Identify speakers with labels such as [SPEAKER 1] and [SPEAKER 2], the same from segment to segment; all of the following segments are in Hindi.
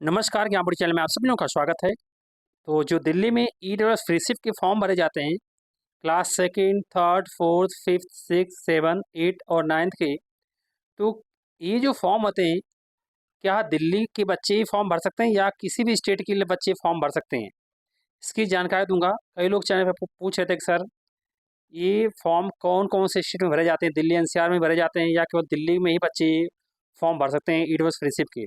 [SPEAKER 1] नमस्कार, ज्ञानपुरी चैनल में आप सभी लोगों का स्वागत है। तो जो दिल्ली में ईडब्ल्यूएस फ्री शिफ्ट के फॉर्म भरे जाते हैं class second, third, fourth, fifth, six, seven, eight और नाइन्थ के, तो ये जो फॉर्म होते हैं, क्या दिल्ली के बच्चे ही फॉर्म भर सकते हैं या किसी भी स्टेट के लिए बच्चे फॉर्म भर सकते हैं? इसकी जानकारी दूंगा। कई लोग चैनल पर पूछ रहे थे कि सर, ये फॉर्म कौन कौन से स्टेट में भरे जाते हैं, दिल्ली एनसीआर में भरे जाते हैं या केवल दिल्ली में ही बच्चे फॉर्म भर सकते हैं ईडब्ल्यूएस फ्री शिफ्ट के?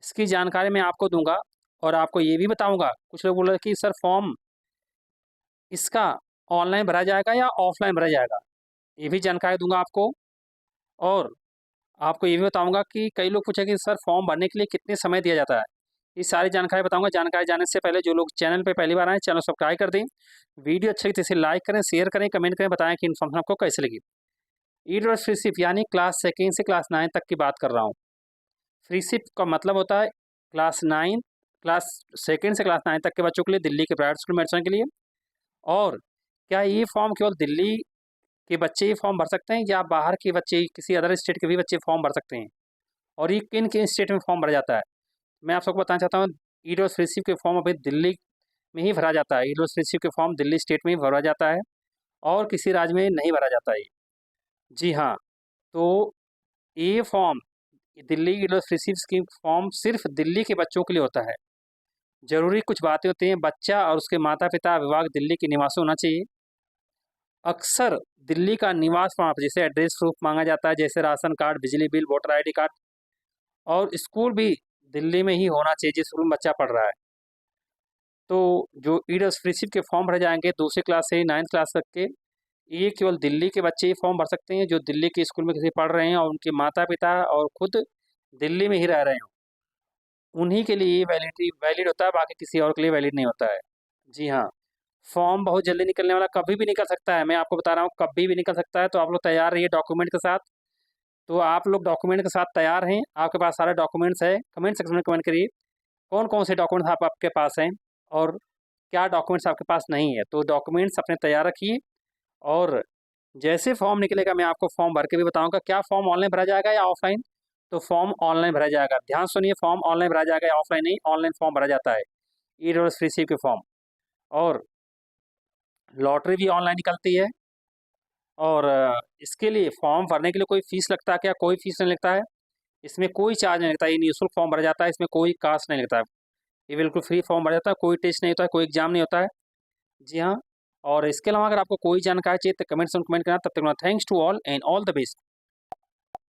[SPEAKER 1] इसकी जानकारी मैं आपको दूंगा और आपको ये भी बताऊंगा। कुछ लोग बोल रहे हैं कि सर, फॉर्म इसका ऑनलाइन भरा जाएगा या ऑफलाइन भरा जाएगा, ये भी जानकारी दूंगा आपको। और आपको ये भी बताऊंगा कि कई लोग पूछे कि सर, फॉर्म भरने के लिए कितने समय दिया जाता है। ये सारी जानकारी बताऊंगा। जानकारी जानने से पहले जो लोग चैनल पे पहली बार आए, चैनल सब्सक्राइब कर दें, वीडियो अच्छी लगी तो इसे लाइक करें, शेयर करें, कमेंट करें, बताएं कि इन्फॉर्मेशन आपको कैसे लगी। ईडब्ल्यूएस फ्री शिफ्ट यानी क्लास सेकेंड से क्लास 9 तक की बात कर रहा हूँ। फ्री शिफ्ट का मतलब होता है क्लास सेकेंड से क्लास 9 तक के बच्चों के लिए दिल्ली के प्राइवेट स्कूल में एडमिशन के लिए। और क्या ये फॉर्म केवल दिल्ली के बच्चे ही फॉर्म भर सकते हैं या बाहर के बच्चे, किसी अदर स्टेट के भी बच्चे फॉर्म भर सकते हैं? और ये किन किन स्टेट में फॉर्म भरा जाता है, मैं आप सबको बताना चाहता हूँ। ईडब्ल्यूएस फ्री शिफ्ट के फॉर्म अभी दिल्ली में ही भरा जाता है। ईडब्ल्यूएस फ्री शिफ्ट के फॉर्म दिल्ली स्टेट में ही भरा जाता है और किसी राज्य में नहीं भरा जाता है। जी हाँ। तो ये form, Delhi EWS free shift की फॉर्म सिर्फ दिल्ली के बच्चों के लिए होता है। जरूरी कुछ बातें होती हैं। बच्चा और उसके माता पिता विभाग दिल्ली के निवासी होना चाहिए। अक्सर दिल्ली का निवास प्रमाण पत्र, जैसे एड्रेस प्रूफ मांगा जाता है, जैसे राशन कार्ड, बिजली बिल, वोटर आईडी कार्ड। और स्कूल भी दिल्ली में ही होना चाहिए जिस स्कूल में बच्चा पढ़ रहा है। तो जो ईडब्ल्यूएस फ्री शिफ्ट के फॉर्म भरे जाएंगे दूसरी क्लास से 9th क्लास तक के, ये केवल दिल्ली के बच्चे ही फॉर्म भर सकते हैं जो दिल्ली के स्कूल में किसी पढ़ रहे हैं और उनके माता पिता और खुद दिल्ली में ही रह रहे हैं। उन्हीं के लिए ये वैलिडिटी वैलिड होता है, बाकी किसी और के लिए वैलिड नहीं होता है। जी हाँ। फॉर्म बहुत जल्दी निकलने वाला, कभी भी निकल सकता है। मैं आपको बता रहा हूँ, कभी भी निकल सकता है। तो आप लोग तैयार रहिए डॉक्यूमेंट के साथ। तो आप लोग डॉक्यूमेंट के साथ तैयार हैं, आपके पास सारे डॉक्यूमेंट्स है? कमेंट सेक्शन में कमेंट करिए कौन कौन से डॉक्यूमेंट्स आपके पास हैं और क्या डॉक्यूमेंट्स आपके पास नहीं है। तो डॉक्यूमेंट्स अपने तैयार रखिए। और जैसे फॉर्म निकलेगा मैं आपको फॉर्म भर के भी बताऊंगा। क्या फॉर्म ऑनलाइन भरा जाएगा या ऑफलाइन? तो फॉर्म ऑनलाइन भरा जाएगा। ध्यान सुनिए, फॉर्म ऑनलाइन भरा जाएगा या ऑफलाइन नहीं, ऑनलाइन फॉर्म भरा जाता है ईडब्ल्यूएस फ्री शिफ्ट के फॉर्म। और लॉटरी भी ऑनलाइन निकलती है। और इसके लिए फॉर्म भरने के लिए कोई फीस लगता है क्या? कोई फीस नहीं लगता है। इसमें कोई चार्ज नहीं लगता है। ये निःशुल्क फॉर्म भरा जाता है, इसमें कोई कास्ट नहीं लगता है। ये बिल्कुल फ्री फॉर्म भरा जाता है, कोई टेस्ट नहीं होता है, कोई एग्जाम नहीं होता है। जी हाँ। और इसके अलावा अगर आपको कोई जानकारी चाहिए तो कमेंट्स में कमेंट करना। तब तक thanks to all and all the best.